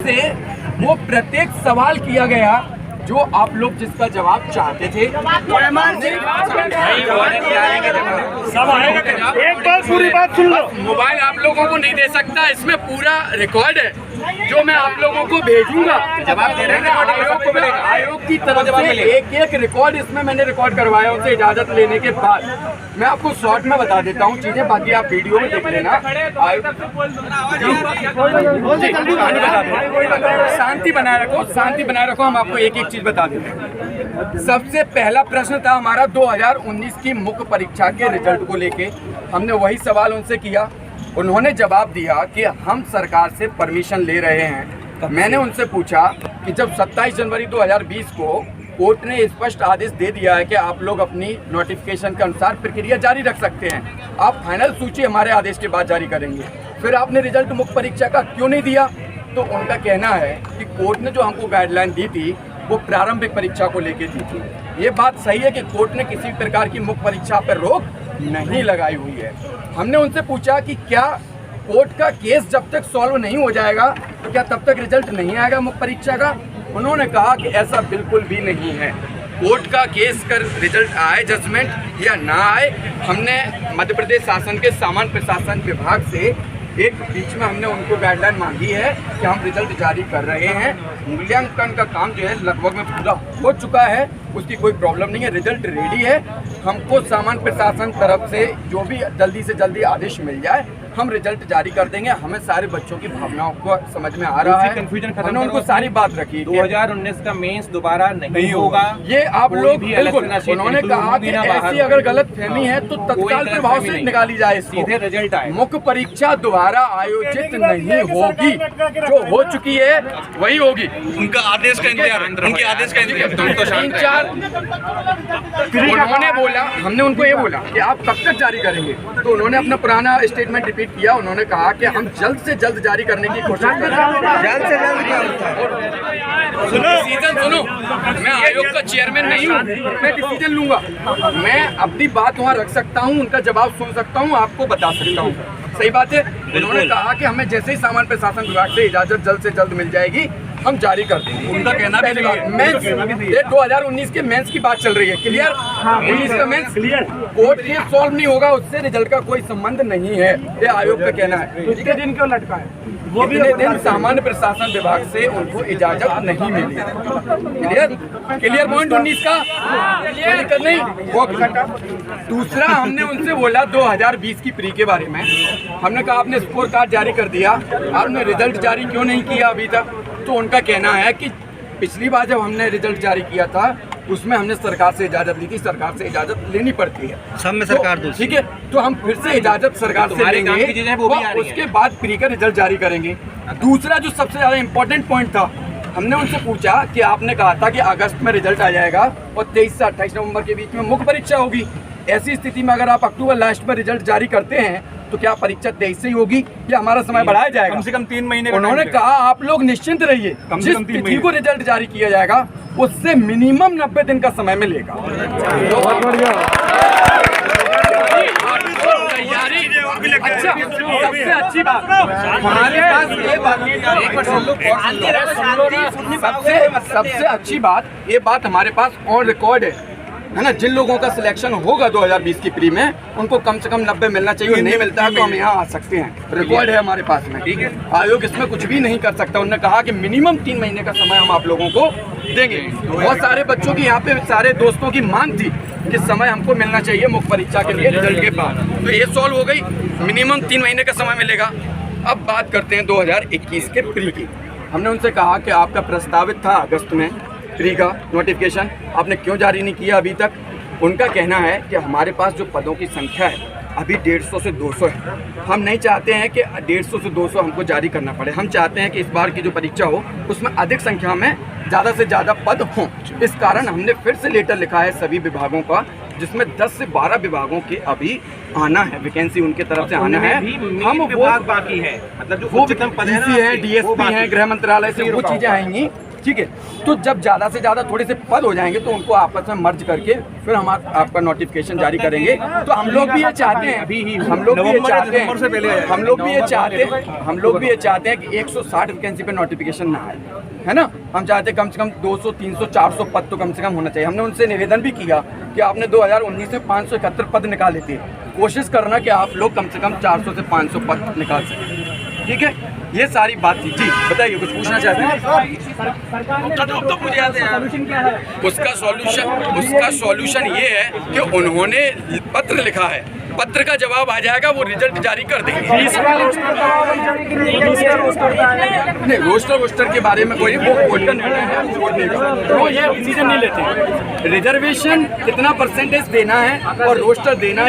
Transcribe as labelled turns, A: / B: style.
A: से वो प्रत्येक सवाल किया गया जो आप लोग जिसका जवाब चाहते थे।
B: सब आएगा, एक बार पूरी बात सुन लो।
A: मोबाइल आप लोगों को नहीं दे सकता, इसमें पूरा रिकॉर्ड है जो मैं आप लोगों को भेजूंगा। जवाब दे रहे हैं, आयोग की तरफ से एक एक रिकॉर्ड इसमें मैंने रिकॉर्ड करवाया उनसे इजाजत लेने के बाद। मैं आपको शॉर्ट में बता देता हूँ चीजें, बाकी आप वीडियो में देख लेना। शांति बनाए रखो, शांति बनाए रखो, हम आपको एक एक चीज बता देंगे। सबसे पहला प्रश्न था हमारा 2019 की मुख्य परीक्षा के रिजल्ट को लेके। हमने वही सवाल उनसे किया, उन्होंने जवाब दिया कि हम सरकार से परमिशन ले रहे हैं। मैंने उनसे पूछा कि जब 27 जनवरी 2020 को कोर्ट ने स्पष्ट आदेश दे दिया है कि आप लोग अपनी नोटिफिकेशन के अनुसार प्रक्रिया जारी रख सकते हैं, आप फाइनल सूची हमारे आदेश के बाद जारी करेंगे, फिर आपने रिजल्ट मुख्य परीक्षा का क्यों नहीं दिया? तो उनका कहना है कि कोर्ट ने जो हमको गाइडलाइन दी थी वो प्रारंभिक परीक्षा को लेके दी थी। ये बात सही है कि कोर्ट ने किसी प्रकार की मुख्य परीक्षा पर रोक नहीं लगाई हुई है। हमने उनसे पूछा कि क्या कोर्ट का केस जब तक सॉल्व नहीं हो जाएगा तो क्या तब तक रिजल्ट नहीं आएगा मुख्य परीक्षा का? उन्होंने कहा कि ऐसा बिल्कुल भी नहीं है। कोर्ट का केस कर रिजल्ट आए जजमेंट या ना आए, हमने मध्य प्रदेश शासन के सामान्य प्रशासन विभाग से एक बीच में हमने उनको गाइडलाइन मांगी है कि हम रिजल्ट जारी कर रहे हैं। मूल्यांकन का काम जो है लगभग में पूरा हो चुका है, उसकी कोई प्रॉब्लम नहीं है, रिजल्ट रेडी है। हमको सामान्य प्रशासन तरफ से जो भी जल्दी से जल्दी आदेश मिल जाए हम रिजल्ट जारी कर देंगे। हमें सारे बच्चों की भावनाओं को समझ में आ रहा है, हमने उनको सारी बात रखी।
C: 2019 का मेंस दोबारा नहीं होगा,
A: ये आप लोग बिल्कुल, उन्होंने कहा कि ऐसी अगर गलत फहमी है तो तत्काल प्रभाव से निकाली जाए,
C: सीधे रिजल्ट आए।
A: मुख्य परीक्षा दोबारा आयोजित नहीं होगी, जो हो चुकी है वही होगी।
D: उनका आदेश का इंतजार, उनके आदेश का इंतजार।
A: तीन चार उन्होंने बोला, हमने उनको ये बोला कि आप कब तक जारी करेंगे, तो उन्होंने अपना पुराना स्टेटमेंट रिपीट किया। उन्होंने कहा कि हम जल्द से जल्द जारी करने की कोशिश कर रहे हैं। जल्द से जल्द डिसीजन सुनो, मैं आयोग का चेयरमैन नहीं हूँ, मैं डिसीजन लूंगा। मैं अपनी बात वहाँ रख सकता हूँ, उनका जवाब सुन सकता हूँ, आपको बता सकता हूँ। सही बात है। उन्होंने कहा कि हमें जैसे ही सामान्य प्रशासन विभाग से इजाजत जल्द से जल्द मिल जाएगी हम जारी कर देंगे। उनका कहना है 2019 के मेंस की बात चल रही है, क्लियर? 19 का मेंस क्लियर, कोर्ट ये सॉल्व नहीं होगा, उससे रिजल्ट का कोई संबंध नहीं है, ये आयोग का कहना है।
B: कितने दिन क्यों लटका है?
A: वो भी दिन सामान्य प्रशासन विभाग से उनको इजाजत नहीं मिली। क्लियर? क्लियर पॉइंट 19 का दिक्कत नहीं। दूसरा हमने उनसे बोला 2020 की प्री के बारे में, हमने कहा आपने स्कोर कार्ड जारी कर दिया, आपने रिजल्ट जारी क्यों नहीं किया अभी तक? तो उनका कहना है कि पिछली बार जब हमने रिजल्ट जारी किया था उसमें हमने सरकार से इजाजत ली थी, सरकार से इजाजत लेनी पड़ती है, सब में सरकार दो, ठीक है? तो हम फिर से इजाजत सरकार से लेंगे, उसके बाद प्री का रिजल्ट जारी करेंगे। दूसरा जो सबसे ज्यादा इंपॉर्टेंट पॉइंट था, हमने उनसे पूछा कि आपने कहा था कि अगस्त में रिजल्ट आ जाएगा और 23 से 28 नवंबर के बीच में मुख्य परीक्षा होगी। ऐसी स्थिति में अगर आप अक्टूबर लास्ट में रिजल्ट जारी करते हैं तो क्या परीक्षा 23 से ही होगी या हमारा समय बढ़ाया जाएगा?
D: कम से कम 3 महीने।
A: उन्होंने कहा आप लोग निश्चिंत रहिए, जिस तिथि को रिजल्ट जारी किया जाएगा उससे मिनिमम 90 दिन का समय मिलेगा। अच्छा, सबसे अच्छी बात हमारे पास ये बात, सबसे अच्छी बात ये बात हमारे पास ऑन रिकॉर्ड है ना? जिन लोगों का सिलेक्शन होगा 2020 की प्री में उनको कम से कम 90 मिलना चाहिए, नहीं मिलता है तो हम यहाँ आ सकते हैं, रिकॉर्ड है हमारे पास में, ठीक है? आयोग इसमें कुछ भी नहीं कर सकता। उन्होंने कहा कि मिनिमम 3 महीने का समय हम आप लोगों को देंगे। बहुत सारे बच्चों की यहाँ पे सारे दोस्तों की मांग थी कि समय हमको मिलना चाहिए मुख्य परीक्षा के लिए रिजल्ट के बाद, तो ये सॉल्व हो गई, मिनिमम 3 महीने का समय मिलेगा। अब बात करते हैं 2021 के प्री की। हमने उनसे कहा कि आपका प्रस्तावित था अगस्त में प्री का नोटिफिकेशन, आपने क्यों जारी नहीं किया अभी तक? उनका कहना है कि हमारे पास जो पदों की संख्या है अभी 150 से 200 है, हम नहीं चाहते हैं कि 150 से 200 हमको जारी करना पड़े, हम चाहते हैं कि इस बार की जो परीक्षा हो उसमें अधिक संख्या में ज़्यादा से ज़्यादा पद हों। इस कारण हमने फिर से लेटर लिखा है सभी विभागों का, जिसमें 10 से 12 विभागों के अभी आना है, वैकेंसी उनके तरफ से आना है। हम वो
C: बाकी है, मतलब जो
A: वो डीसी है, DSP है, गृह मंत्रालय से वो चीज़ें आएंगी, ठीक है। तो जब ज़्यादा से ज़्यादा थोड़े से पद हो जाएंगे तो उनको आपस में मर्ज करके फिर हम आपका नोटिफिकेशन जारी करेंगे। तो हम लोग भी ये चाहते हैं, हम लोग भी ये चाहते हैं कि 160 वैकेंसी पे नोटिफिकेशन ना आए, है ना। हम चाहते हैं कम से कम 200, 300, 400 पद तो कम से कम होना चाहिए। हमने उनसे निवेदन भी किया कि आपने 2019 में 571 पद निकाले थे, कोशिश करना कि आप लोग कम से कम 400 से 500 पद निकाल सकें, ठीक है। ये सारी बात थी। जी बताइए, कुछ पूछना चाहते हैं?
D: तो मुझे याद है उसका सॉल्यूशन ये है कि उन्होंने पत्र लिखा है, पत्र का जवाब आ जाएगा, वो रिजल्ट जारी कर देंगे। नहीं, रोस्टर के बारे में कोई वो कोर्ट का निर्णय है, कोर्ट देगा, वो ये डिसीजन नहीं लेते। रिजर्वेशन कितना परसेंटेज देना है और रोस्टर देना है